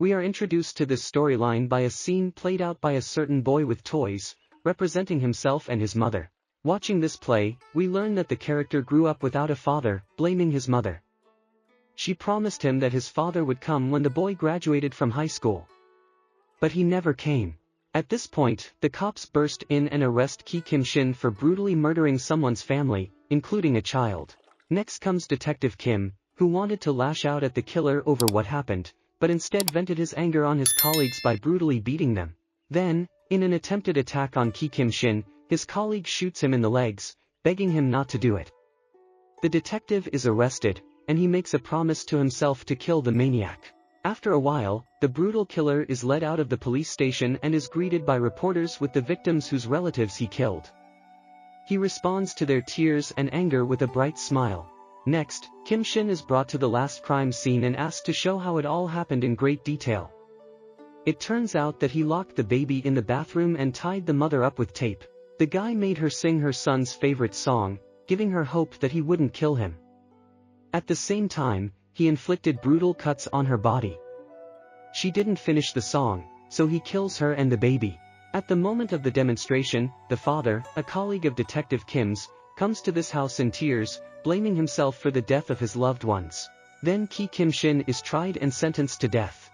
We are introduced to this storyline by a scene played out by a certain boy with toys, representing himself and his mother. Watching this play, we learn that the character grew up without a father, blaming his mother. She promised him that his father would come when the boy graduated from high school. But he never came. At this point, the cops burst in and arrest Kim Shin for brutally murdering someone's family, including a child. Next comes Detective Kim, who wanted to lash out at the killer over what happened, but instead vented his anger on his colleagues by brutally beating them. Then, in an attempted attack on Kim Shin, his colleague shoots him in the legs, begging him not to do it. The detective is arrested, and he makes a promise to himself to kill the maniac. After a while, the brutal killer is led out of the police station and is greeted by reporters with the victims whose relatives he killed. He responds to their tears and anger with a bright smile. Next, Kim Shin is brought to the last crime scene and asked to show how it all happened in great detail. It turns out that he locked the baby in the bathroom and tied the mother up with tape. The guy made her sing her son's favorite song, giving her hope that he wouldn't kill him. At the same time, he inflicted brutal cuts on her body. She didn't finish the song, so he kills her and the baby. At the moment of the demonstration, the father, a colleague of Detective Kim's, comes to this house in tears, blaming himself for the death of his loved ones. Then Kim Shin is tried and sentenced to death.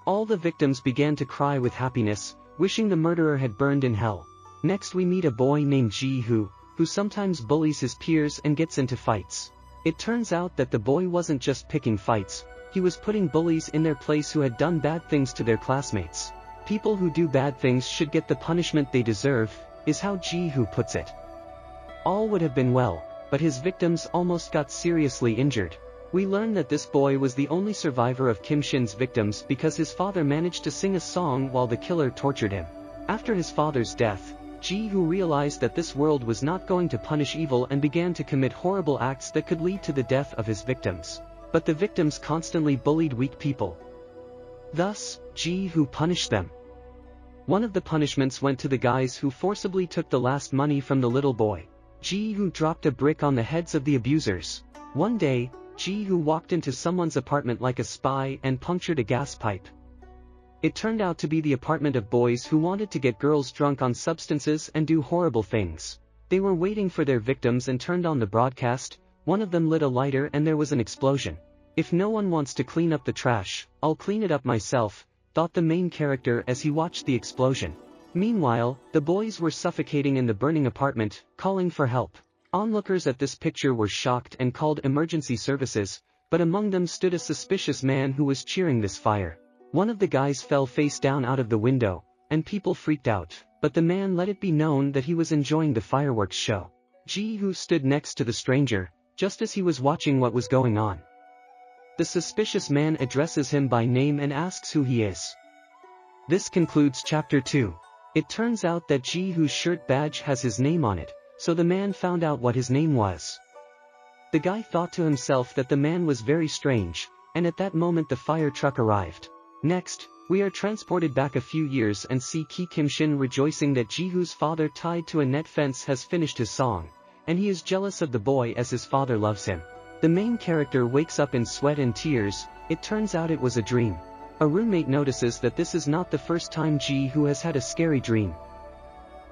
All the victims began to cry with happiness, wishing the murderer had burned in hell. Next we meet a boy named Jihu, who sometimes bullies his peers and gets into fights. It turns out that the boy wasn't just picking fights, he was putting bullies in their place who had done bad things to their classmates. People who do bad things should get the punishment they deserve, is how Jihu puts it. All would have been well, but his victims almost got seriously injured. We learn that this boy was the only survivor of Kim Shin's victims because his father managed to sing a song while the killer tortured him. After his father's death, Jihu realized that this world was not going to punish evil and began to commit horrible acts that could lead to the death of his victims. But the victims constantly bullied weak people. Thus, Jihu punished them. One of the punishments went to the guys who forcibly took the last money from the little boy. Jihu dropped a brick on the heads of the abusers. One day, Jihu walked into someone's apartment like a spy and punctured a gas pipe. It turned out to be the apartment of boys who wanted to get girls drunk on substances and do horrible things. They were waiting for their victims and turned on the broadcast. One of them lit a lighter and there was an explosion. "If no one wants to clean up the trash, I'll clean it up myself," thought the main character as he watched the explosion. Meanwhile, the boys were suffocating in the burning apartment, calling for help. Onlookers at this picture were shocked and called emergency services, but among them stood a suspicious man who was cheering this fire. One of the guys fell face down out of the window, and people freaked out, but the man let it be known that he was enjoying the fireworks show. Jihu stood next to the stranger, just as he was watching what was going on. The suspicious man addresses him by name and asks who he is. This concludes Chapter 2. It turns out that Jihu's shirt badge has his name on it, so the man found out what his name was. The guy thought to himself that the man was very strange, and at that moment the fire truck arrived. Next, we are transported back a few years and see Kim Shin rejoicing that Jihu's father tied to a net fence has finished his song, and he is jealous of the boy as his father loves him. The main character wakes up in sweat and tears. It turns out it was a dream. A roommate notices that this is not the first time Jihu has had a scary dream.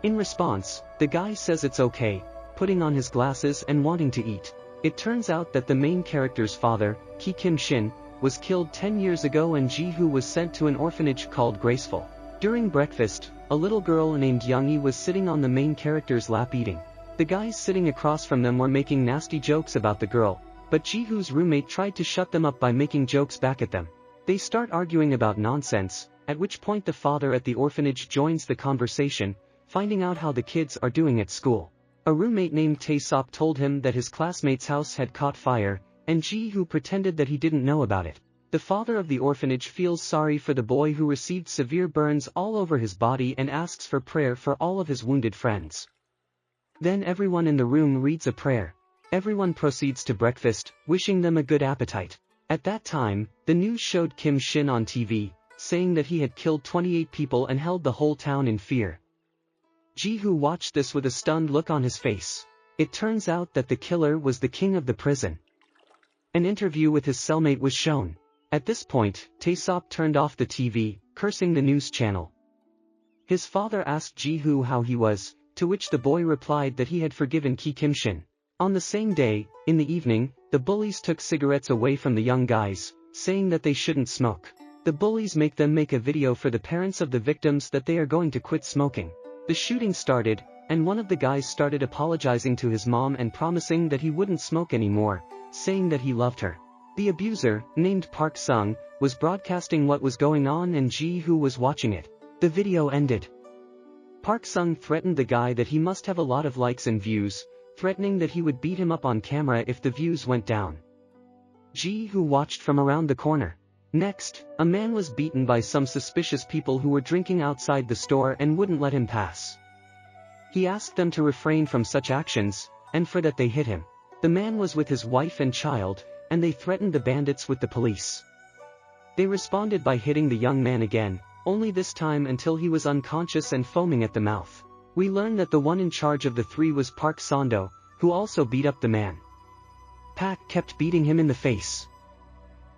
In response, the guy says it's okay, putting on his glasses and wanting to eat. It turns out that the main character's father, Kim Shin, was killed 10 years ago and Jihu was sent to an orphanage called Graceful. During breakfast, a little girl named Youngie was sitting on the main character's lap eating. The guys sitting across from them were making nasty jokes about the girl, but Jihu's roommate tried to shut them up by making jokes back at them. They start arguing about nonsense, at which point the father at the orphanage joins the conversation, finding out how the kids are doing at school. A roommate named Taesop told him that his classmate's house had caught fire, and Jihu pretended that he didn't know about it. The father of the orphanage feels sorry for the boy who received severe burns all over his body and asks for prayer for all of his wounded friends. Then everyone in the room reads a prayer. Everyone proceeds to breakfast, wishing them a good appetite. At that time, the news showed Kim Shin on TV, saying that he had killed 28 people and held the whole town in fear. Jihu watched this with a stunned look on his face. It turns out that the killer was the king of the prison. An interview with his cellmate was shown. At this point, Taesop turned off the TV, cursing the news channel. His father asked Jihu how he was, to which the boy replied that he had forgiven Kim Shin. On the same day, in the evening, the bullies took cigarettes away from the young guys, saying that they shouldn't smoke. The bullies make them make a video for the parents of the victims that they are going to quit smoking. The shooting started, and one of the guys started apologizing to his mom and promising that he wouldn't smoke anymore, saying that he loved her. The abuser, named Park Sung, was broadcasting what was going on and Jihu was watching it. The video ended. Park Sung threatened the guy that he must have a lot of likes and views, threatening that he would beat him up on camera if the views went down. Jihu watched from around the corner. Next, a man was beaten by some suspicious people who were drinking outside the store and wouldn't let him pass. He asked them to refrain from such actions, and for that they hit him. The man was with his wife and child, and they threatened the bandits with the police. They responded by hitting the young man again, only this time until he was unconscious and foaming at the mouth. We learn that the one in charge of the three was Park Sando, who also beat up the man. Pak kept beating him in the face.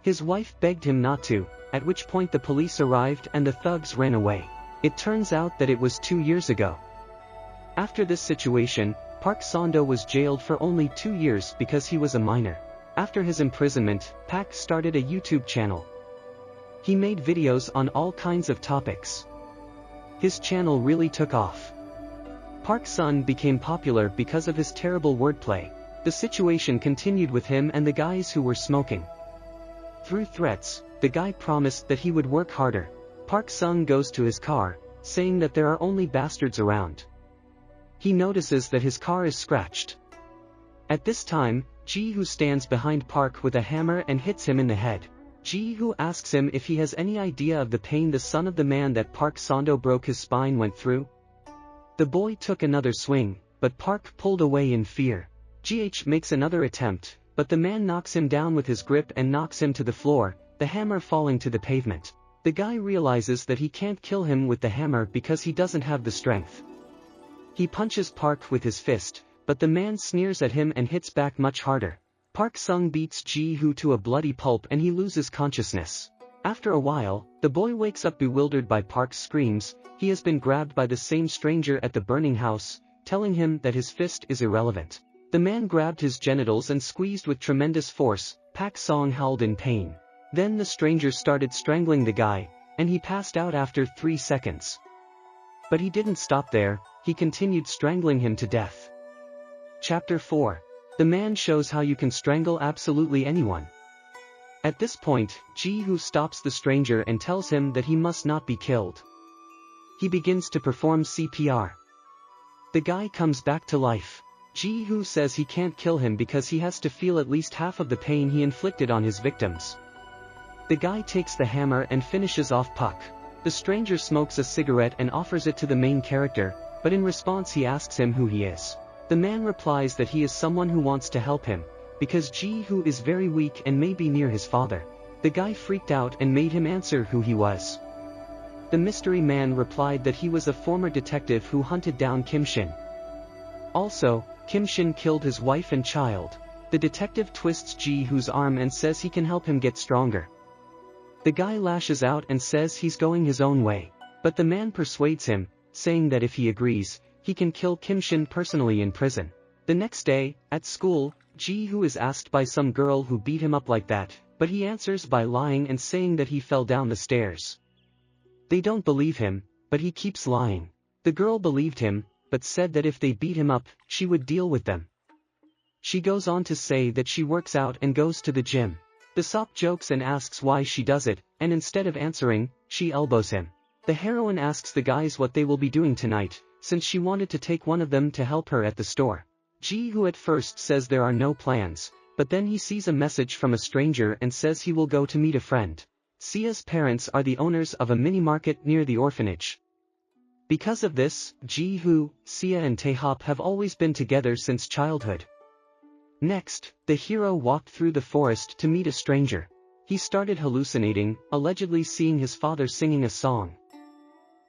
His wife begged him not to, at which point the police arrived and the thugs ran away. It turns out that it was 2 years ago. After this situation, Park Sando was jailed for only 2 years because he was a minor. After his imprisonment, Pak started a YouTube channel. He made videos on all kinds of topics. His channel really took off. Park Sun became popular because of his terrible wordplay. The situation continued with him and the guys who were smoking. Through threats, the guy promised that he would work harder. Park Sung goes to his car, saying that there are only bastards around. He notices that his car is scratched. At this time, Jihu stands behind Park with a hammer and hits him in the head. Jihu asks him if he has any idea of the pain the son of the man that Park Sando broke his spine went through. The boy took another swing, but Park pulled away in fear. GH makes another attempt, but the man knocks him down with his grip and knocks him to the floor, the hammer falling to the pavement. The guy realizes that he can't kill him with the hammer because he doesn't have the strength. He punches Park with his fist, but the man sneers at him and hits back much harder. Park Sung beats Jihu to a bloody pulp and he loses consciousness. After a while, the boy wakes up bewildered by Park's screams. He has been grabbed by the same stranger at the burning house, telling him that his fist is irrelevant. The man grabbed his genitals and squeezed with tremendous force. Park Sung howled in pain. Then the stranger started strangling the guy, and he passed out after 3 seconds. But he didn't stop there, he continued strangling him to death. Chapter 4. The man shows how you can strangle absolutely anyone. At this point, Jihu stops the stranger and tells him that he must not be killed. He begins to perform CPR. The guy comes back to life. Jihu says he can't kill him because he has to feel at least half of the pain he inflicted on his victims. The guy takes the hammer and finishes off Puck. The stranger smokes a cigarette and offers it to the main character, but in response he asks him who he is. The man replies that he is someone who wants to help him, because Jihu is very weak and may be near his father. The guy freaked out and made him answer who he was. The mystery man replied that he was a former detective who hunted down Kim Shin. Also, Kim Shin killed his wife and child. The detective twists Jihu's arm and says he can help him get stronger. The guy lashes out and says he's going his own way, but the man persuades him, saying that if he agrees, he can kill Kim Shin personally in prison. The next day, at school, Jihu is asked by some girl who beat him up like that, but he answers by lying and saying that he fell down the stairs. They don't believe him, but he keeps lying. The girl believed him, but said that if they beat him up, she would deal with them. She goes on to say that she works out and goes to the gym. Dooseok jokes and asks why she does it, and instead of answering, she elbows him. The heroine asks the guys what they will be doing tonight, since she wanted to take one of them to help her at the store. Jihu at first says there are no plans, but then he sees a message from a stranger and says he will go to meet a friend. Sia's parents are the owners of a mini-market near the orphanage. Because of this, Jihu, Sia and Taehop have always been together since childhood. Next, the hero walked through the forest to meet a stranger. He started hallucinating, allegedly seeing his father singing a song.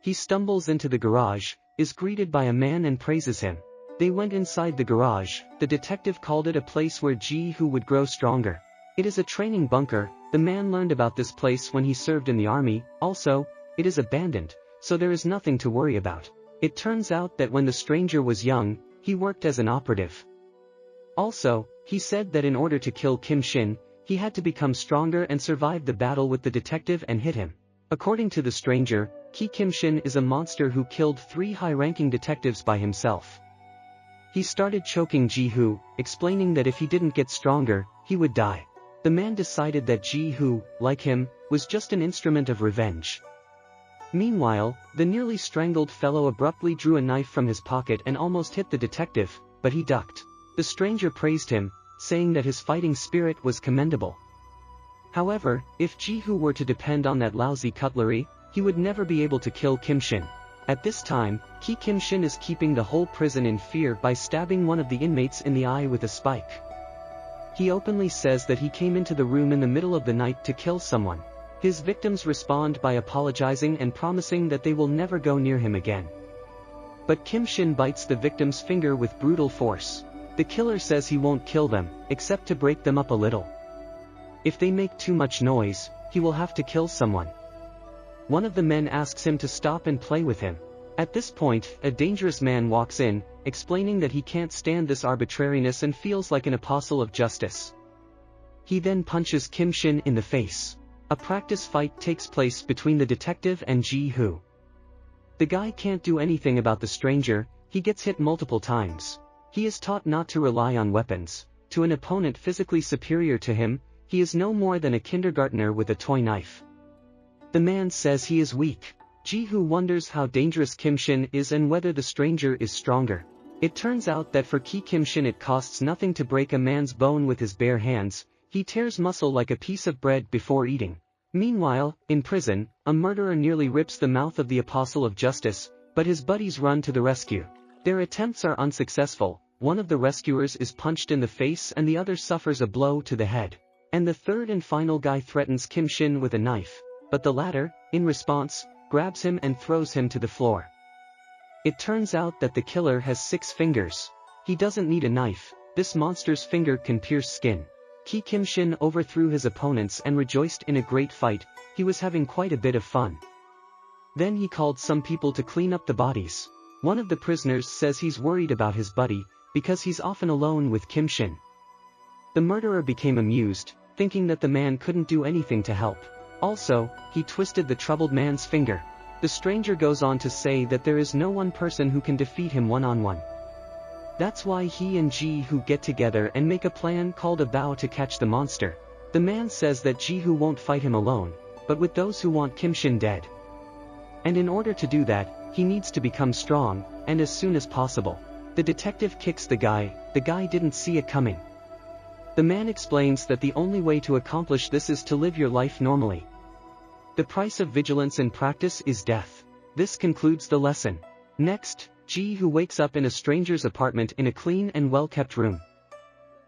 He stumbles into the garage, is greeted by a man and praises him. They went inside the garage. The detective called it a place where Jihu would grow stronger. It is a training bunker. The man learned about this place when he served in the army. Also, it is abandoned, so there is nothing to worry about. It turns out that when the stranger was young, he worked as an operative. Also, he said that in order to kill Kim Shin, he had to become stronger and survive the battle with the detective and hit him. According to the stranger, Kim Shin is a monster who killed 3 high-ranking detectives by himself. He started choking Jihu, explaining that if he didn't get stronger, he would die. The man decided that Jihu, like him, was just an instrument of revenge. Meanwhile, the nearly strangled fellow abruptly drew a knife from his pocket and almost hit the detective, but he ducked. The stranger praised him, saying that his fighting spirit was commendable. However, if Jihu were to depend on that lousy cutlery, he would never be able to kill Kim Shin. At this time, Kim Shin is keeping the whole prison in fear by stabbing one of the inmates in the eye with a spike. He openly says that he came into the room in the middle of the night to kill someone. His victims respond by apologizing and promising that they will never go near him again. But Kim Shin bites the victim's finger with brutal force. The killer says he won't kill them, except to break them up a little. If they make too much noise, he will have to kill someone. One of the men asks him to stop and play with him. At this point, a dangerous man walks in, explaining that he can't stand this arbitrariness and feels like an apostle of justice. He then punches Kim Shin in the face. A practice fight takes place between the detective and Jihu. The guy can't do anything about the stranger. He gets hit multiple times. He is taught not to rely on weapons. To an opponent physically superior to him, he is no more than a kindergartner with a toy knife. The man says he is weak. Jihu wonders how dangerous Kim Shin is and whether the stranger is stronger. It turns out that for Kim Shin it costs nothing to break a man's bone with his bare hands. He tears muscle like a piece of bread before eating. Meanwhile, in prison, a murderer nearly rips the mouth of the apostle of justice, but his buddies run to the rescue. Their attempts are unsuccessful. One of the rescuers is punched in the face and the other suffers a blow to the head. And the third and final guy threatens Kim Shin with a knife, but the latter, in response, grabs him and throws him to the floor. It turns out that the killer has 6 fingers. He doesn't need a knife. This monster's finger can pierce skin. Kim Shin overthrew his opponents and rejoiced in a great fight. He was having quite a bit of fun. Then he called some people to clean up the bodies. One of the prisoners says he's worried about his buddy, because he's often alone with Kim Shin. The murderer became amused, thinking that the man couldn't do anything to help. Also, he twisted the troubled man's finger. The stranger goes on to say that there is no one person who can defeat him one-on-one. That's why he and Jihu get together and make a plan called a vow to catch the monster. The man says that Jihu won't fight him alone, but with those who want Kim Shin dead. And in order to do that, he needs to become strong, and as soon as possible. The detective kicks the guy didn't see it coming. The man explains that the only way to accomplish this is to live your life normally. The price of vigilance in practice is death. This concludes the lesson. Next, Jihu wakes up in a stranger's apartment in a clean and well-kept room.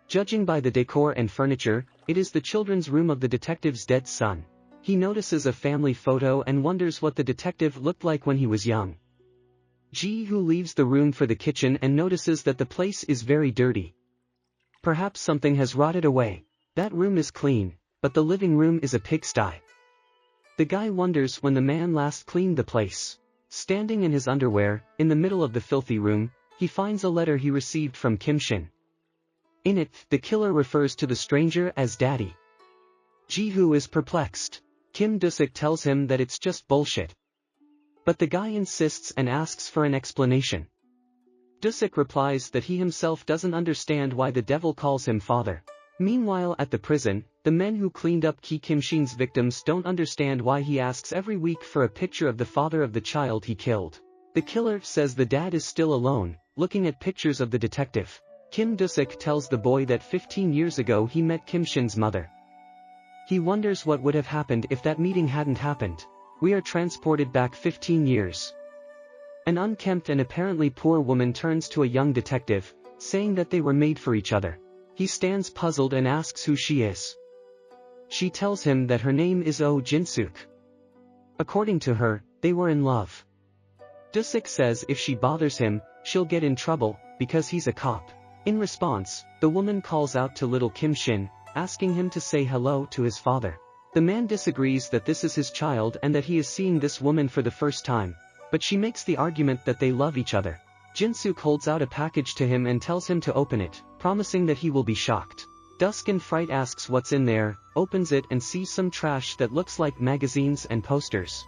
Judging by the decor and furniture, it is the children's room of the detective's dead son. He notices a family photo and wonders what the detective looked like when he was young. Jihu leaves the room for the kitchen and notices that the place is very dirty. Perhaps something has rotted away. That room is clean, but the living room is a pigsty. The guy wonders when the man last cleaned the place. Standing in his underwear, in the middle of the filthy room, he finds a letter he received from Kim Shin. In it, the killer refers to the stranger as Daddy. Jihu is perplexed. Kim Dooseok tells him that it's just bullshit. But the guy insists and asks for an explanation. Dooseok replies that he himself doesn't understand why the devil calls him father. Meanwhile at the prison, the men who cleaned up Kim Shin's victims don't understand why he asks every week for a picture of the father of the child he killed. The killer says the dad is still alone, looking at pictures of the detective. Kim Dooseok tells the boy that 15 years ago he met Kim Shin's mother. He wonders what would have happened if that meeting hadn't happened. We are transported back 15 years. An unkempt and apparently poor woman turns to a young detective, saying that they were made for each other. He stands puzzled and asks who she is. She tells him that her name is Oh Jin-suk. According to her, they were in love. Dooseok says if she bothers him, she'll get in trouble, because he's a cop. In response, the woman calls out to little Kim Shin, asking him to say hello to his father. The man disagrees that this is his child and that he is seeing this woman for the first time, but she makes the argument that they love each other. Jinsook holds out a package to him and tells him to open it, promising that he will be shocked. Dusk in fright asks what's in there, opens it and sees some trash that looks like magazines and posters.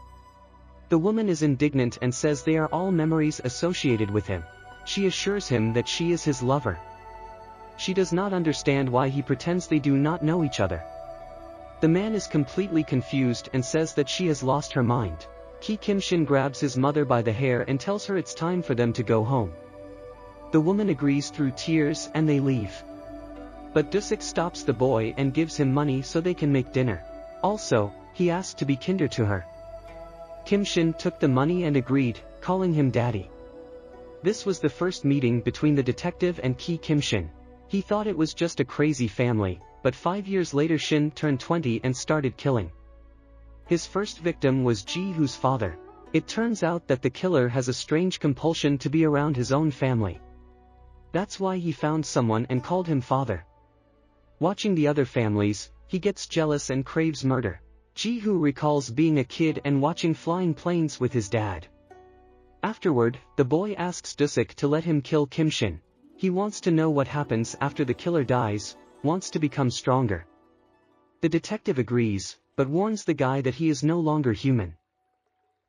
The woman is indignant and says they are all memories associated with him. She assures him that she is his lover. She does not understand why he pretends they do not know each other. The man is completely confused and says that she has lost her mind. Kim Shin grabs his mother by the hair and tells her it's time for them to go home. The woman agrees through tears and they leave. But Dooseok stops the boy and gives him money so they can make dinner. Also, he asked to be kinder to her. Kim Shin took the money and agreed, calling him daddy. This was the first meeting between the detective and Kim Shin. He thought it was just a crazy family, but 5 years later Shin turned 20 and started killing. His first victim was Jihu's father. It turns out that the killer has a strange compulsion to be around his own family. That's why he found someone and called him father. Watching the other families, he gets jealous and craves murder. Jihu recalls being a kid and watching flying planes with his dad. Afterward, the boy asks Dooseok to let him kill Kim Shin. He wants to know what happens after the killer dies, wants to become stronger. The detective agrees, but warns the guy that he is no longer human.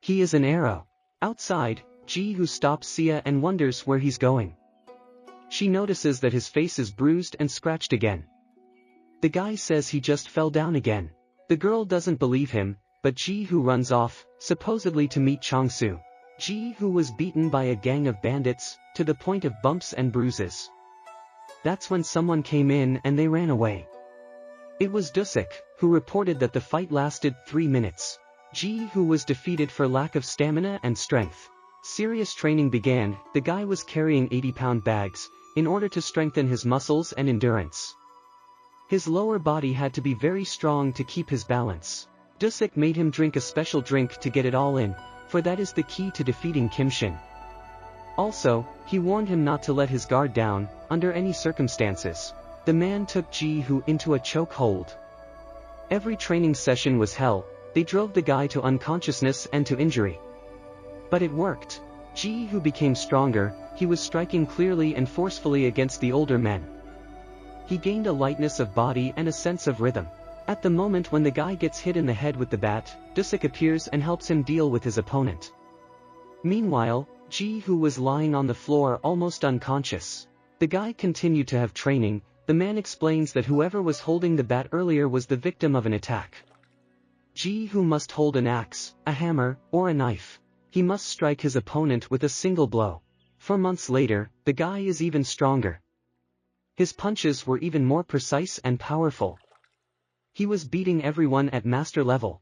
He is an arrow. Outside, Jihu stops Sia and wonders where he's going. She notices that his face is bruised and scratched again. The guy says he just fell down again. The girl doesn't believe him, but Jihu runs off, supposedly to meet Chong-soo. Jihu was beaten by a gang of bandits, to the point of bumps and bruises. That's when someone came in and they ran away. It was Dooseok, who reported that the fight lasted 3 minutes. Jihu was defeated for lack of stamina and strength. Serious training began. The guy was carrying 80-pound bags, in order to strengthen his muscles and endurance. His lower body had to be very strong to keep his balance. Dooseok made him drink a special drink to get it all in, for that is the key to defeating Kim Shin. Also, he warned him not to let his guard down, under any circumstances. The man took Jihu into a chokehold. Every training session was hell. They drove the guy to unconsciousness and to injury. But it worked. Jihu became stronger. He was striking clearly and forcefully against the older men. He gained a lightness of body and a sense of rhythm. At the moment when the guy gets hit in the head with the bat, Dooseok appears and helps him deal with his opponent. Meanwhile, Jihu was lying on the floor almost unconscious. The guy continued to have training. The man explains that whoever was holding the bat earlier was the victim of an attack. Jihu must hold an axe, a hammer, or a knife. He must strike his opponent with a single blow. 4 months later, the guy is even stronger. His punches were even more precise and powerful. He was beating everyone at master level.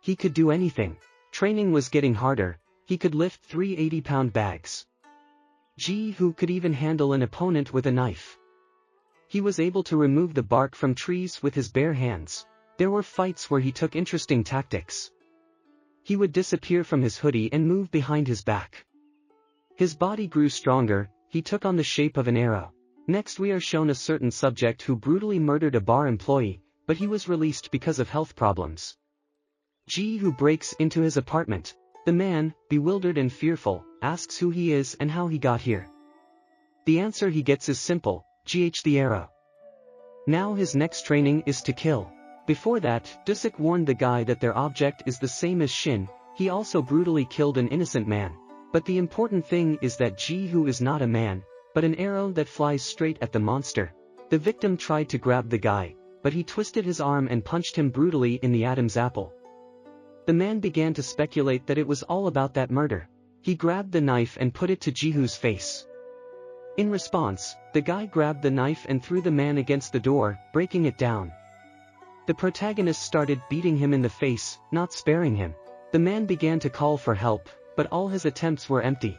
He could do anything. Training was getting harder. He could lift 3 80-pound bags. Jihu could even handle an opponent with a knife. He was able to remove the bark from trees with his bare hands. There were fights where he took interesting tactics. He would disappear from his hoodie and move behind his back. His body grew stronger. He took on the shape of an arrow. Next we are shown a certain subject who brutally murdered a bar employee, but he was released because of health problems. Jihu breaks into his apartment. The man, bewildered and fearful, asks who he is and how he got here. The answer he gets is simple: the arrow. Now his next training is to kill. Before that, Dooseok warned the guy that their object is the same as Shin. He also brutally killed an innocent man. But the important thing is that Jihu is not a man, but an arrow that flies straight at the monster. The victim tried to grab the guy, but he twisted his arm and punched him brutally in the Adam's apple. The man began to speculate that it was all about that murder. He grabbed the knife and put it to Jihu's face. In response, the guy grabbed the knife and threw the man against the door, breaking it down. The protagonist started beating him in the face, not sparing him. The man began to call for help, but all his attempts were empty.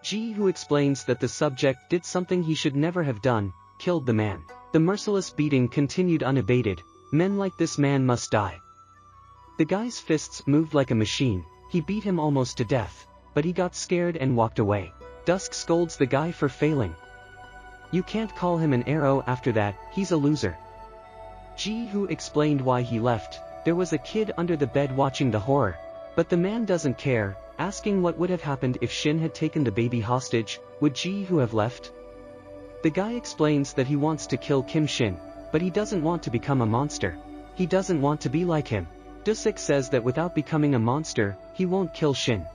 Jihu explains that the subject did something he should never have done, killed the man. The merciless beating continued unabated. Men like this man must die. The guy's fists moved like a machine. He beat him almost to death, but he got scared and walked away. Dusk scolds the guy for failing. You can't call him an arrow after that, he's a loser. Jihu explained why he left. There was a kid under the bed watching the horror. But the man doesn't care, asking what would have happened if Shin had taken the baby hostage. Would Jihu have left? The guy explains that he wants to kill Kim Shin, but he doesn't want to become a monster. He doesn't want to be like him. Dooseok says that without becoming a monster, he won't kill Shin.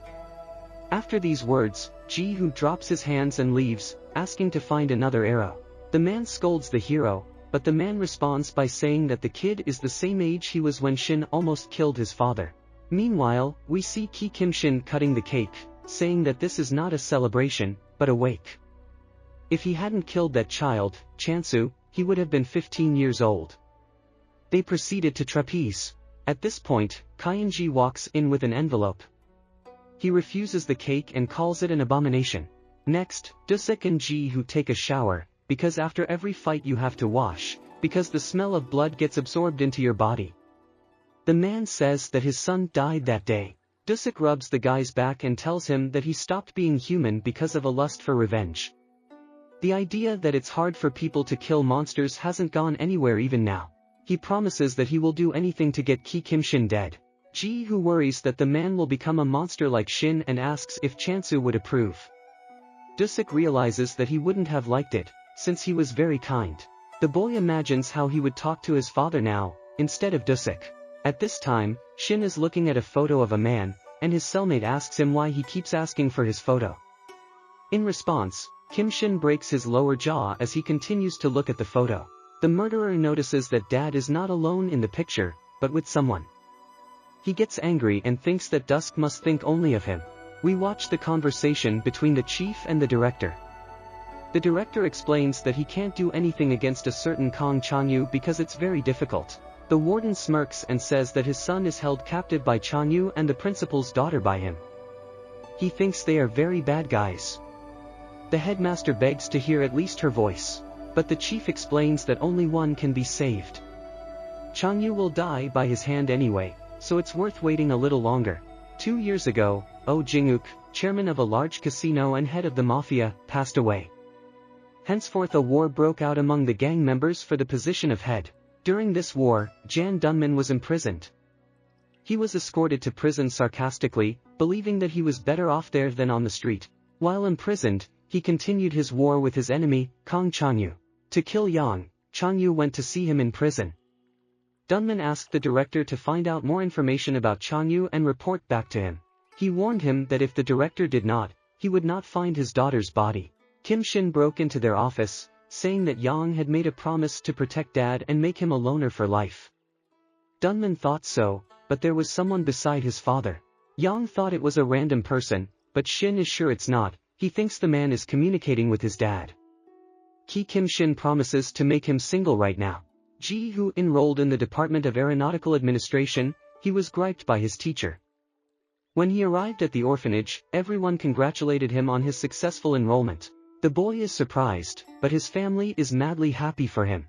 After these words, Jihu drops his hands and leaves, asking to find another arrow. The man scolds the hero, but the man responds by saying that the kid is the same age he was when Shin almost killed his father. Meanwhile, we see Kim Shin cutting the cake, saying that this is not a celebration, but a wake. If he hadn't killed that child, Chansu, he would have been 15 years old. They proceeded to trapeze. At this point, Kyanji walks in with an envelope. He refuses the cake and calls it an abomination. Next, Dooseok and Jihu take a shower, because after every fight you have to wash, because the smell of blood gets absorbed into your body. The man says that his son died that day. Dooseok rubs the guy's back and tells him that he stopped being human because of a lust for revenge. The idea that it's hard for people to kill monsters hasn't gone anywhere even now. He promises that he will do anything to get Kim Shin dead. Jihu worries that the man will become a monster like Shin and asks if Chansu would approve. Dooseok realizes that he wouldn't have liked it, since he was very kind. The boy imagines how he would talk to his father now, instead of Dooseok. At this time, Shin is looking at a photo of a man, and his cellmate asks him why he keeps asking for his photo. In response, Kim Shin breaks his lower jaw as he continues to look at the photo. The murderer notices that Dad is not alone in the picture, but with someone. He gets angry and thinks that Dooseok must think only of him. We watch the conversation between the chief and the director. The director explains that he can't do anything against a certain Kang Changyu because it's very difficult. The warden smirks and says that his son is held captive by Changyu and the principal's daughter by him. He thinks they are very bad guys. The headmaster begs to hear at least her voice. But the chief explains that only one can be saved. Changyu will die by his hand anyway, so it's worth waiting a little longer. 2 years ago, Oh Jinguk, chairman of a large casino and head of the mafia, passed away. Henceforth a war broke out among the gang members for the position of head. During this war, Jan Dunman was imprisoned. He was escorted to prison sarcastically, believing that he was better off there than on the street. While imprisoned, he continued his war with his enemy, Kang Changyu. To kill Yang, Changyu went to see him in prison. Dunman asked the director to find out more information about Changyu and report back to him. He warned him that if the director did not, he would not find his daughter's body. Kim Shin broke into their office, saying that Yang had made a promise to protect Dad and make him a loner for life. Dunman thought so, but there was someone beside his father. Yang thought it was a random person, but Shin is sure it's not. He thinks the man is communicating with his dad. Kim Shin promises to make him single right now. Jihu enrolled in the Department of Aeronautical Administration. He was griped by his teacher. When he arrived at the orphanage, everyone congratulated him on his successful enrollment. The boy is surprised, but his family is madly happy for him.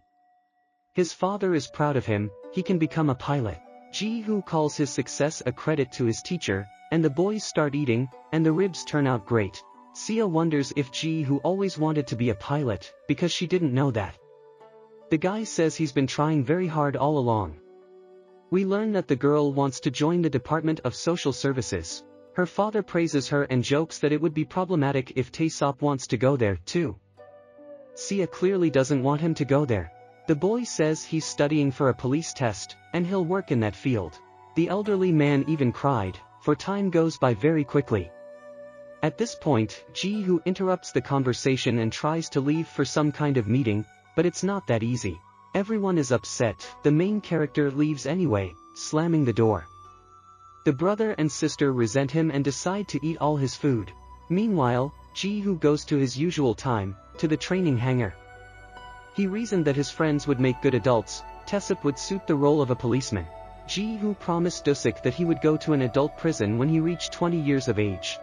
His father is proud of him. He can become a pilot. Jihu calls his success a credit to his teacher, and the boys start eating, and the ribs turn out great. Sia wonders if Jihu always wanted to be a pilot, because she didn't know that. The guy says he's been trying very hard all along. We learn that the girl wants to join the Department of Social Services. Her father praises her and jokes that it would be problematic if Taesop wants to go there too. Sia clearly doesn't want him to go there. The boy says he's studying for a police test, and he'll work in that field. The elderly man even cried, for time goes by very quickly. At this point, Jihu interrupts the conversation and tries to leave for some kind of meeting, but it's not that easy. Everyone is upset. The main character leaves anyway, slamming the door. The brother and sister resent him and decide to eat all his food. Meanwhile, Jihu goes to his usual time, to the training hangar. He reasoned that his friends would make good adults. Taesop would suit the role of a policeman. Jihu promised Dooseok that he would go to an adult prison when he reached 20 years of age.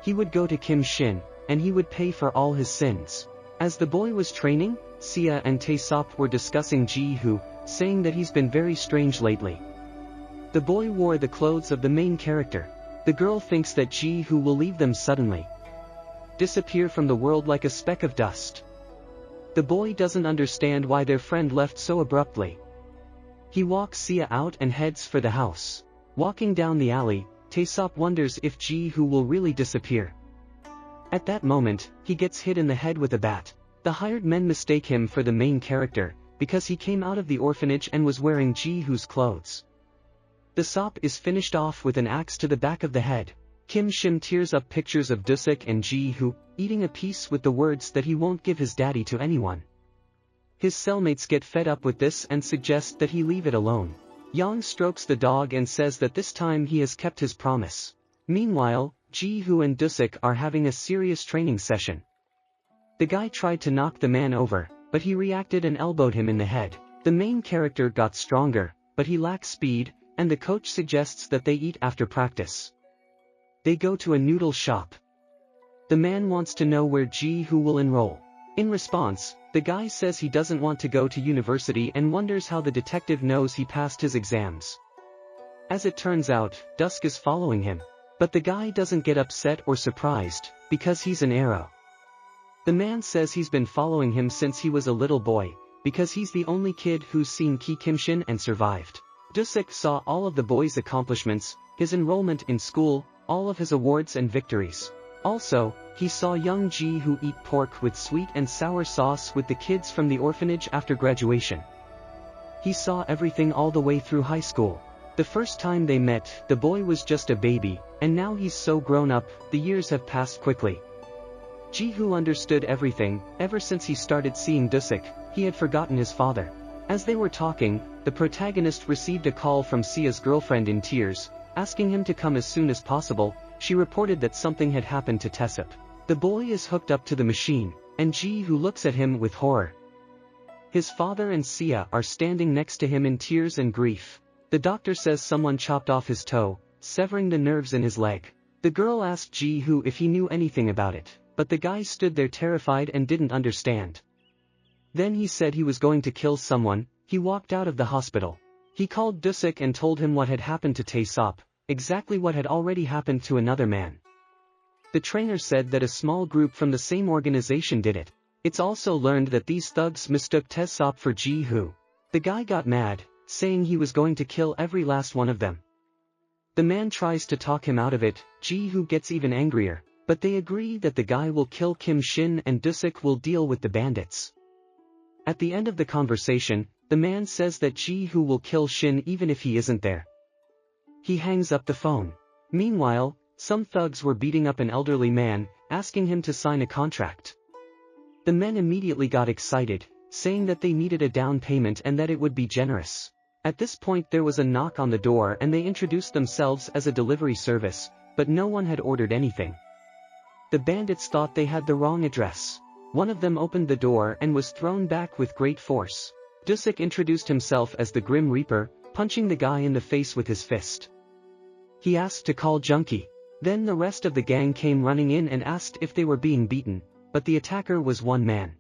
He would go to Kim Shin, and he would pay for all his sins. As the boy was training, Sia and Taesop were discussing Jihu, saying that he's been very strange lately. The boy wore the clothes of the main character. The girl thinks that Jihu will leave them suddenly, disappear from the world like a speck of dust. The boy doesn't understand why their friend left so abruptly. He walks Sia out and heads for the house. Walking down the alley, Taesop wonders if Jihu will really disappear. At that moment, he gets hit in the head with a bat. The hired men mistake him for the main character, because he came out of the orphanage and was wearing Jihu's clothes. The sop is finished off with an axe to the back of the head. Kim Shin tears up pictures of Dooseok and Jihu, eating a piece with the words that he won't give his daddy to anyone. His cellmates get fed up with this and suggest that he leave it alone. Yang strokes the dog and says that this time he has kept his promise. Meanwhile, Jihu and Dooseok are having a serious training session. The guy tried to knock the man over, but he reacted and elbowed him in the head. The main character got stronger, but he lacks speed, and the coach suggests that they eat after practice. They go to a noodle shop. The man wants to know where Jihu will enroll. In response, the guy says he doesn't want to go to university and wonders how the detective knows he passed his exams. As it turns out, Dusk is following him. But the guy doesn't get upset or surprised, because he's an arrow. The man says he's been following him since he was a little boy, because he's the only kid who's seen Kim Shin and survived. Dooseok saw all of the boy's accomplishments, his enrollment in school, all of his awards and victories. Also, he saw young Jihu eat pork with sweet and sour sauce with the kids from the orphanage after graduation. He saw everything all the way through high school. The first time they met, the boy was just a baby, and now he's so grown up, the years have passed quickly. Jihu understood everything. Ever since he started seeing Dooseok, he had forgotten his father. As they were talking, the protagonist received a call from Sia's girlfriend in tears, asking him to come as soon as possible. She reported that something had happened to Taesop. The boy is hooked up to the machine, and Jihu looks at him with horror. His father and Sia are standing next to him in tears and grief. The doctor says someone chopped off his toe, severing the nerves in his leg. The girl asked Jihu if he knew anything about it, but the guy stood there terrified and didn't understand. Then he said he was going to kill someone. He walked out of the hospital. He called Dooseok and told him what had happened to Taesop, exactly what had already happened to another man. The trainer said that a small group from the same organization did it. It's also learned that these thugs mistook Taesop for Jihu. The guy got mad, saying he was going to kill every last one of them. The man tries to talk him out of it. Jihu gets even angrier, but they agree that the guy will kill Kim Shin and Dooseok will deal with the bandits. At the end of the conversation, the man says that Jihu will kill Shin even if he isn't there. He hangs up the phone. Meanwhile, some thugs were beating up an elderly man, asking him to sign a contract. The men immediately got excited, saying that they needed a down payment and that it would be generous. At this point there was a knock on the door and they introduced themselves as a delivery service, but no one had ordered anything. The bandits thought they had the wrong address. One of them opened the door and was thrown back with great force. Dooseok introduced himself as the Grim Reaper, punching the guy in the face with his fist. He asked to call Junkie. Then the rest of the gang came running in and asked if they were being beaten, but the attacker was one man.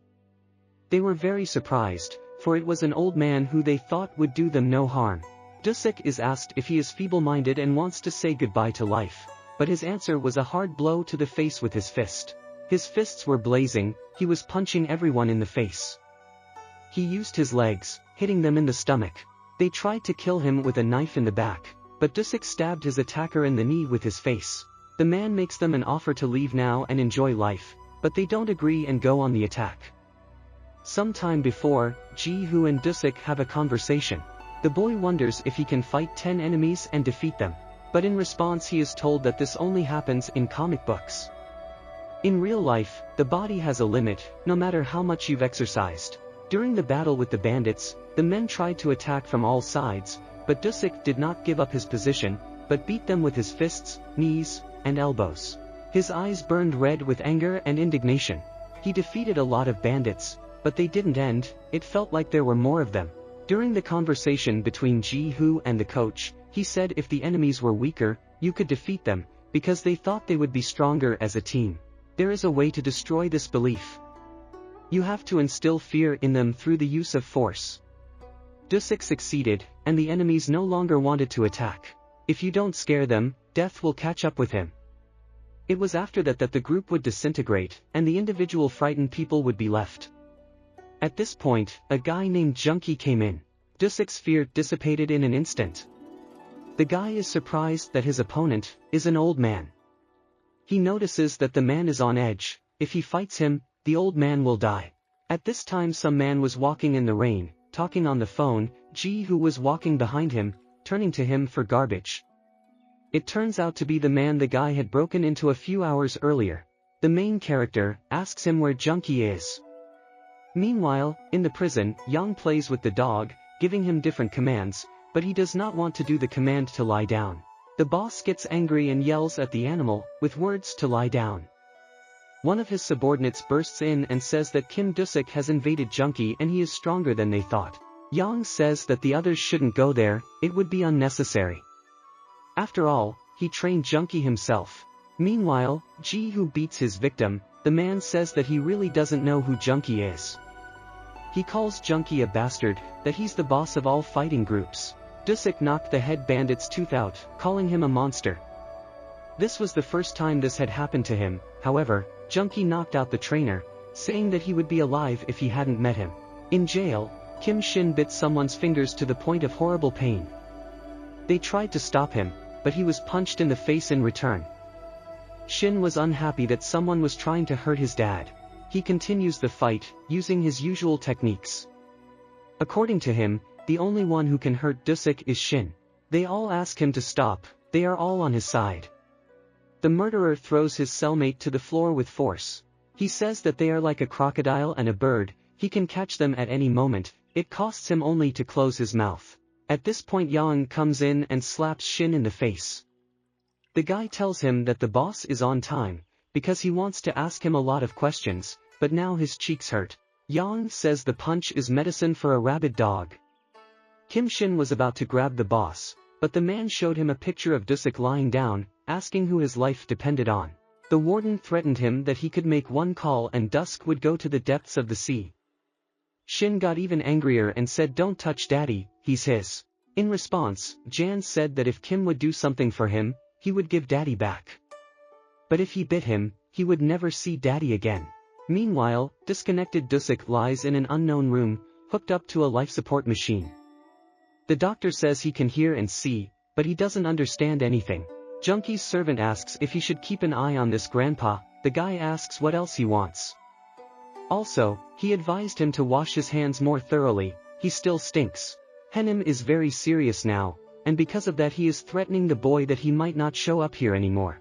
They were very surprised, for it was an old man who they thought would do them no harm. Dooseok is asked if he is feeble-minded and wants to say goodbye to life, but his answer was a hard blow to the face with his fist. His fists were blazing, he was punching everyone in the face. He used his legs, hitting them in the stomach. They tried to kill him with a knife in the back, but Dooseok stabbed his attacker in the knee with his face. The man makes them an offer to leave now and enjoy life, but they don't agree and go on the attack. Some time before, Jihu and Dooseok have a conversation. The boy wonders if he can fight 10 enemies and defeat them, but in response he is told that this only happens in comic books. In real life, the body has a limit, no matter how much you've exercised. During the battle with the bandits, the men tried to attack from all sides, but Dooseok did not give up his position, but beat them with his fists, knees, and elbows. His eyes burned red with anger and indignation. He defeated a lot of bandits, but they didn't end. It felt like there were more of them. During the conversation between Jihu and the coach, he said if the enemies were weaker, you could defeat them, because they thought they would be stronger as a team. There is a way to destroy this belief. You have to instill fear in them through the use of force. Dooseok succeeded, and the enemies no longer wanted to attack. If you don't scare them, death will catch up with him. It was after that the group would disintegrate, and the individual frightened people would be left. At this point, a guy named Junkie came in. Dooseok's fear dissipated in an instant. The guy is surprised that his opponent is an old man. He notices that the man is on edge. If he fights him, the old man will die. At this time some man was walking in the rain, talking on the phone. Jihu was walking behind him, turning to him for garbage. It turns out to be the man the guy had broken into a few hours earlier. The main character asks him where Junkie is. Meanwhile, in the prison, Yang plays with the dog, giving him different commands, but he does not want to do the command to lie down. The boss gets angry and yells at the animal, with words to lie down. One of his subordinates bursts in and says that Kim Dooseok has invaded Junkie and he is stronger than they thought. Yang says that the others shouldn't go there, it would be unnecessary. After all, he trained Junkie himself. Meanwhile, Jihu beats his victim. The man says that he really doesn't know who Junkie is. He calls Junkie a bastard, that he's the boss of all fighting groups. Dooseok knocked the head bandit's tooth out, calling him a monster. This was the first time this had happened to him. However, Junkie knocked out the trainer, saying that he would be alive if he hadn't met him. In jail, Kim Shin bit someone's fingers to the point of horrible pain. They tried to stop him, but he was punched in the face in return. Shin was unhappy that someone was trying to hurt his dad. He continues the fight, using his usual techniques. According to him, the only one who can hurt Dooseok is Shin. They all ask him to stop, they are all on his side. The murderer throws his cellmate to the floor with force. He says that they are like a crocodile and a bird, he can catch them at any moment, it costs him only to close his mouth. At this point Yang comes in and slaps Shin in the face. The guy tells him that the boss is on time, because he wants to ask him a lot of questions, but now his cheeks hurt. Yang says the punch is medicine for a rabid dog. Kim Shin was about to grab the boss, but the man showed him a picture of Dooseok lying down, asking who his life depended on. The warden threatened him that he could make one call and Dooseok would go to the depths of the sea. Shin got even angrier and said, "Don't touch daddy, he's his." In response, Jan said that if Kim would do something for him, he would give daddy back. But if he bit him, he would never see daddy again. Meanwhile, disconnected Dooseok lies in an unknown room, hooked up to a life support machine. The doctor says he can hear and see, but he doesn't understand anything. Junkie's servant asks if he should keep an eye on this grandpa. The guy asks what else he wants. Also, he advised him to wash his hands more thoroughly, he still stinks. Henim is very serious now, and because of that he is threatening the boy that he might not show up here anymore.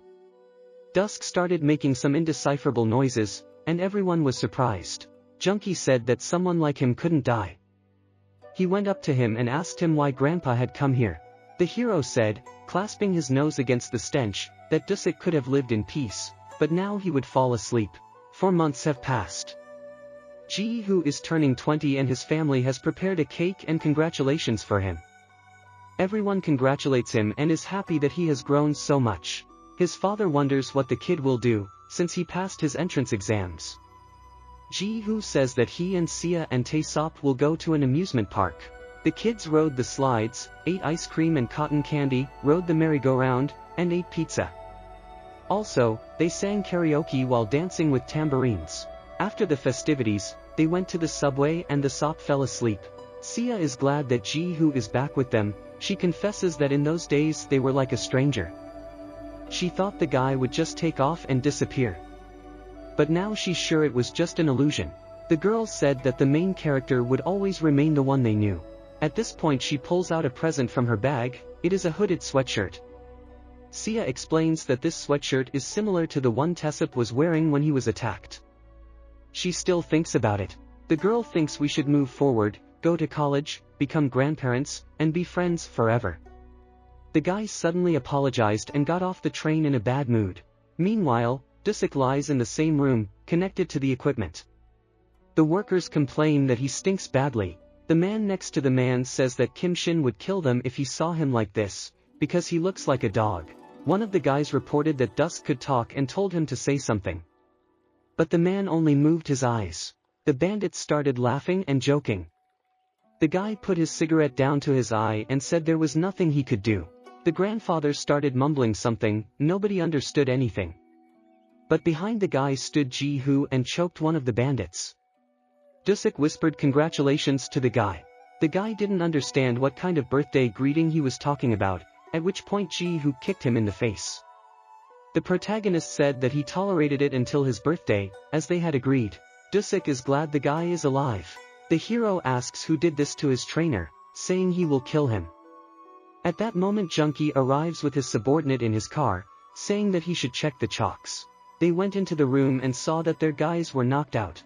Dooseok started making some indecipherable noises, and everyone was surprised. Junkie said that someone like him couldn't die. He went up to him and asked him why Grandpa had come here. The hero said, clasping his nose against the stench, that Dooseok could have lived in peace, but now he would fall asleep. 4 months have passed. Jihu is turning 20 and his family has prepared a cake and congratulations for him. Everyone congratulates him and is happy that he has grown so much. His father wonders what the kid will do, since he passed his entrance exams. Jihu says that he and Sia and Taesop will go to an amusement park. The kids rode the slides, ate ice cream and cotton candy, rode the merry-go-round, and ate pizza. Also, they sang karaoke while dancing with tambourines. After the festivities, they went to the subway and the sop fell asleep. Sia is glad that Jihu is back with them. She confesses that in those days they were like a stranger. She thought the guy would just take off and disappear. But now she's sure it was just an illusion. The girls said that the main character would always remain the one they knew. At this point she pulls out a present from her bag. It is a hooded sweatshirt. Sia explains that this sweatshirt is similar to the one Taesop was wearing when he was attacked. She still thinks about it. The girl thinks we should move forward, go to college, become grandparents, and be friends forever. The guy suddenly apologized and got off the train in a bad mood. Meanwhile, Dooseok lies in the same room, connected to the equipment. The workers complain that he stinks badly. The man next to the man says that Kim Shin would kill them if he saw him like this, because he looks like a dog. One of the guys reported that Dooseok could talk and told him to say something. But the man only moved his eyes. The bandits started laughing and joking. The guy put his cigarette down to his eye and said there was nothing he could do. The grandfather started mumbling something, nobody understood anything. But behind the guy stood Jihu and choked one of the bandits. Dooseok whispered congratulations to the guy. The guy didn't understand what kind of birthday greeting he was talking about, at which point Jihu kicked him in the face. The protagonist said that he tolerated it until his birthday, as they had agreed. Dooseok is glad the guy is alive. The hero asks who did this to his trainer, saying he will kill him. At that moment Junkie arrives with his subordinate in his car, saying that he should check the chalks. They went into the room and saw that their guys were knocked out.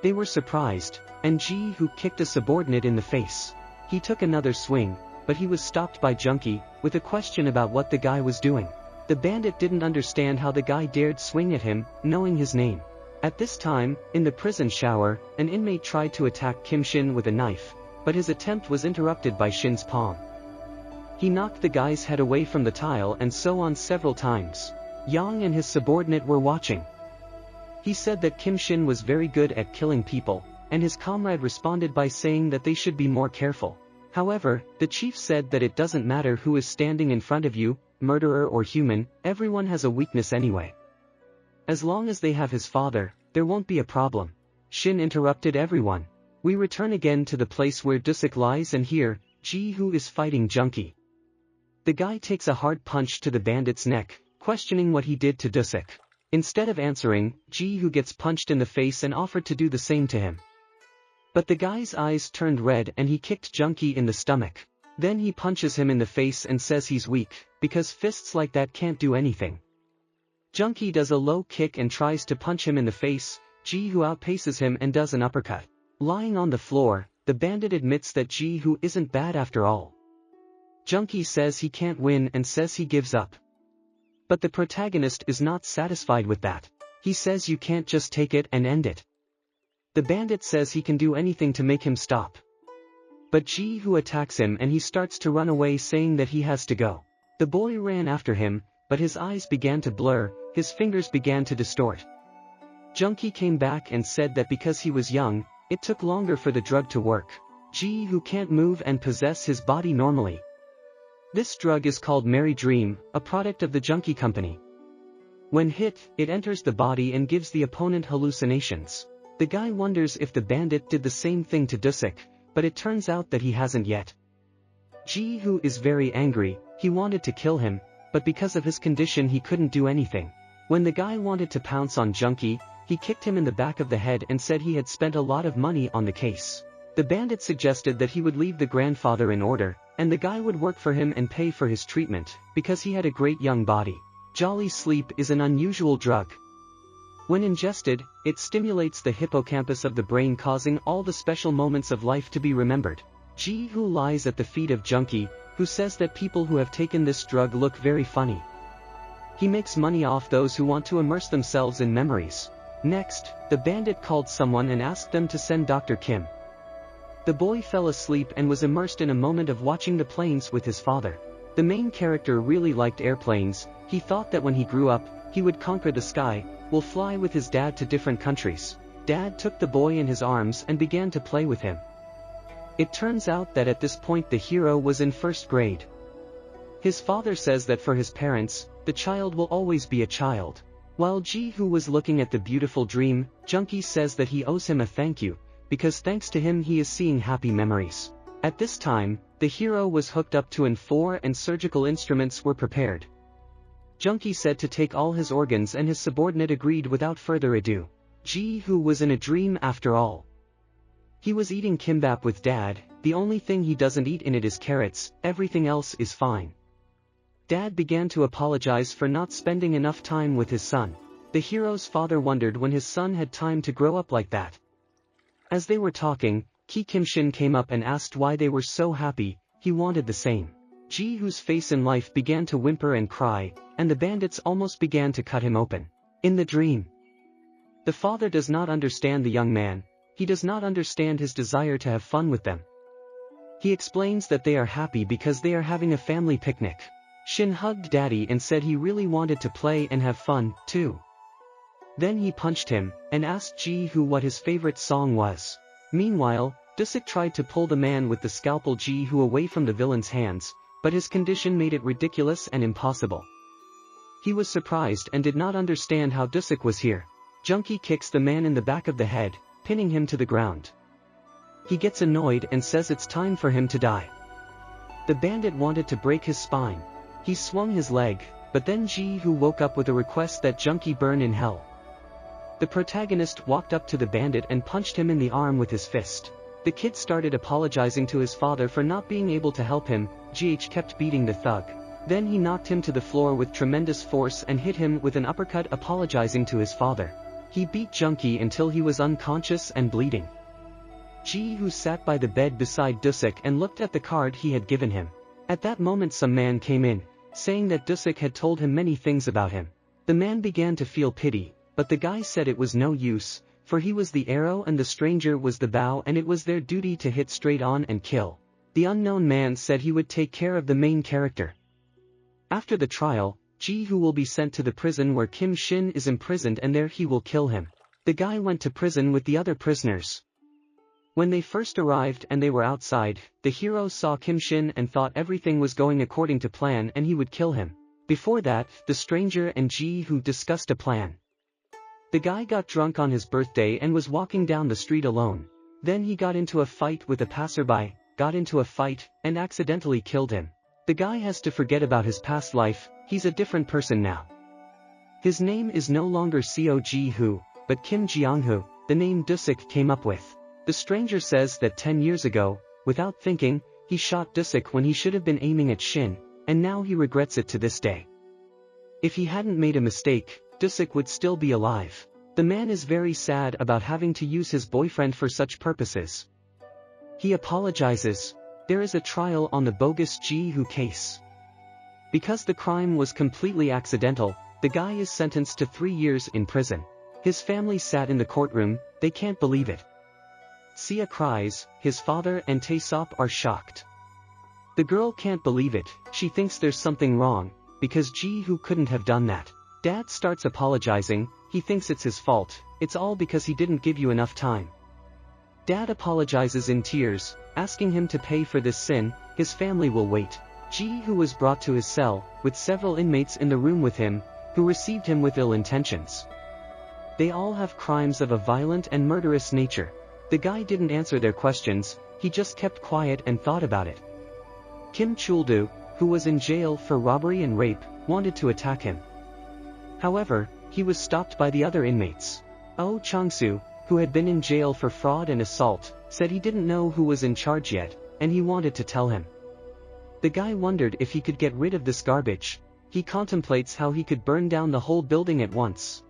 They were surprised, and Jihu kicked a subordinate in the face. He took another swing, but he was stopped by Junkie, with a question about what the guy was doing. The bandit didn't understand how the guy dared swing at him, knowing his name. At this time, in the prison shower, an inmate tried to attack Kim Shin with a knife, but his attempt was interrupted by Shin's palm. He knocked the guy's head away from the tile and so on several times. Yang and his subordinate were watching. He said that Kim Shin was very good at killing people, and his comrade responded by saying that they should be more careful. However, the chief said that it doesn't matter who is standing in front of you, murderer or human, everyone has a weakness anyway. As long as they have his father, there won't be a problem. Shin interrupted everyone. We return again to the place where Dooseok lies, and here, Jihu is fighting Junkie. The guy takes a hard punch to the bandit's neck, questioning what he did to Dooseok. Instead of answering, Jihu gets punched in the face and offered to do the same to him. But the guy's eyes turned red and he kicked Junkie in the stomach. Then he punches him in the face and says he's weak, because fists like that can't do anything. Junkie does a low kick and tries to punch him in the face. Jihu outpaces him and does an uppercut. Lying on the floor, the bandit admits that Jihu isn't bad after all. Junkie says he can't win and says he gives up. But the protagonist is not satisfied with that. He says you can't just take it and end it. The bandit says he can do anything to make him stop. But Jihu attacks him and he starts to run away, saying that he has to go. The boy ran after him, but his eyes began to blur, his fingers began to distort. Junkie came back and said that because he was young, it took longer for the drug to work. Jihu can't move and possess his body normally. This drug is called Merry Dream, a product of the Junkie company. When hit, it enters the body and gives the opponent hallucinations. The guy wonders if the bandit did the same thing to Dooseok, but it turns out that he hasn't yet. Jihu is very angry, he wanted to kill him, but because of his condition he couldn't do anything. When the guy wanted to pounce on Junkie, he kicked him in the back of the head and said he had spent a lot of money on the case. The bandit suggested that he would leave the grandfather in order, and the guy would work for him and pay for his treatment, because he had a great young body. Jolly Sleep is an unusual drug. When ingested, it stimulates the hippocampus of the brain, causing all the special moments of life to be remembered. Jihu lies at the feet of Junkie, who says that people who have taken this drug look very funny. He makes money off those who want to immerse themselves in memories. Next, the bandit called someone and asked them to send Dr. Kim. The boy fell asleep and was immersed in a moment of watching the planes with his father. The main character really liked airplanes. He thought that when he grew up, he would conquer the sky, will fly with his dad to different countries. Dad took the boy in his arms and began to play with him. It turns out that at this point the hero was in first grade. His father says that for his parents, the child will always be a child. While Jihu was looking at the beautiful dream, Junkie says that he owes him a thank you, because thanks to him he is seeing happy memories. At this time, the hero was hooked up to N4 and surgical instruments were prepared. Junkie said to take all his organs and his subordinate agreed without further ado. Jihu was in a dream after all. He was eating kimbap with dad, the only thing he doesn't eat in it is carrots, everything else is fine. Dad began to apologize for not spending enough time with his son. The hero's father wondered when his son had time to grow up like that. As they were talking, Kim Shin came up and asked why they were so happy. He wanted the same. Jihu's face in life began to whimper and cry, and the bandits almost began to cut him open. In the dream, the father does not understand the young man. He does not understand his desire to have fun with them. He explains that they are happy because they are having a family picnic. Shin hugged daddy and said he really wanted to play and have fun, too. Then he punched him, and asked Jihu what his favorite song was. Meanwhile, Dooseok tried to pull the man with the scalpel Jihu away from the villain's hands, but his condition made it ridiculous and impossible. He was surprised and did not understand how Dooseok was here. Junkie kicks the man in the back of the head, pinning him to the ground. He gets annoyed and says it's time for him to die. The bandit wanted to break his spine. He swung his leg, but then Jihu woke up with a request that Junkie burn in hell. The protagonist walked up to the bandit and punched him in the arm with his fist. The kid started apologizing to his father for not being able to help him. GH kept beating the thug. Then he knocked him to the floor with tremendous force and hit him with an uppercut, apologizing to his father. He beat Junkie until he was unconscious and bleeding. Jihu sat by the bed beside Dooseok and looked at the card he had given him. At that moment some man came in, saying that Dooseok had told him many things about him. The man began to feel pity, but the guy said it was no use, for he was the arrow and the stranger was the bow, and it was their duty to hit straight on and kill. The unknown man said he would take care of the main character. After the trial, Jihu will be sent to the prison where Kim Shin is imprisoned, and there he will kill him. The guy went to prison with the other prisoners. When they first arrived and they were outside, the hero saw Kim Shin and thought everything was going according to plan and he would kill him. Before that, the stranger and Jihu discussed a plan. The guy got drunk on his birthday and was walking down the street alone. Then he got into a fight with a passerby, and accidentally killed him. The guy has to forget about his past life. He's a different person now. His name is no longer Seo Jihu, but Kim Jeonghu, the name Dooseok came up with. The stranger says that 10 years ago, without thinking, he shot Dooseok when he should have been aiming at Shin, and now he regrets it to this day. If he hadn't made a mistake, Dooseok would still be alive. The man is very sad about having to use his boyfriend for such purposes. He apologizes. There is a trial on the bogus Jihu case. Because the crime was completely accidental, the guy is sentenced to 3 years in prison. His family sat in the courtroom, they can't believe it. Sia cries, his father and Taesop are shocked. The girl can't believe it, she thinks there's something wrong, because Jihu couldn't have done that. Dad starts apologizing, he thinks it's his fault, it's all because he didn't give you enough time. Dad apologizes in tears, asking him to pay for this sin. His family will wait. Jihu was brought to his cell, with several inmates in the room with him, who received him with ill intentions. They all have crimes of a violent and murderous nature. The guy didn't answer their questions, he just kept quiet and thought about it. Kim Chuldu, who was in jail for robbery and rape, wanted to attack him. However, he was stopped by the other inmates. Oh Changsu, who had been in jail for fraud and assault, said he didn't know who was in charge yet, and he wanted to tell him. The guy wondered if he could get rid of this garbage. He contemplates how he could burn down the whole building at once.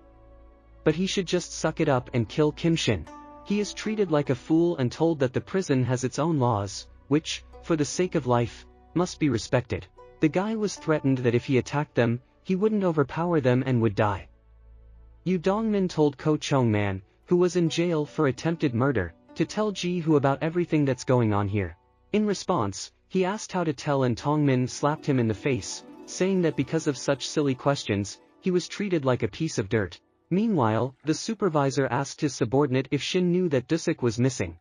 But he should just suck it up and kill Kim Shin. He is treated like a fool and told that the prison has its own laws, which, for the sake of life, must be respected. The guy was threatened that if he attacked them, he wouldn't overpower them and would die. Yu Dongmin told Ko Chong-man, who was in jail for attempted murder, to tell Jihu about everything that's going on here. In response, he asked how to tell, and Tongmin slapped him in the face, saying that because of such silly questions, he was treated like a piece of dirt. Meanwhile, the supervisor asked his subordinate if Shin knew that Dooseok was missing.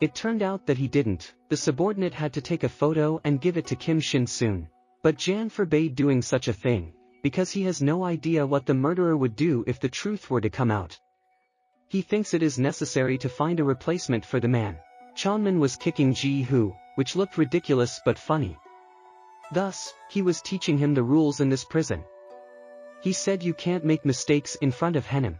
It turned out that he didn't. The subordinate had to take a photo and give it to Kim Shin soon. But Jan forbade doing such a thing, because he has no idea what the murderer would do if the truth were to come out. He thinks it is necessary to find a replacement for the man. Chanmin was kicking Jihu, which looked ridiculous but funny. Thus, he was teaching him the rules in this prison. He said you can't make mistakes in front of Henim.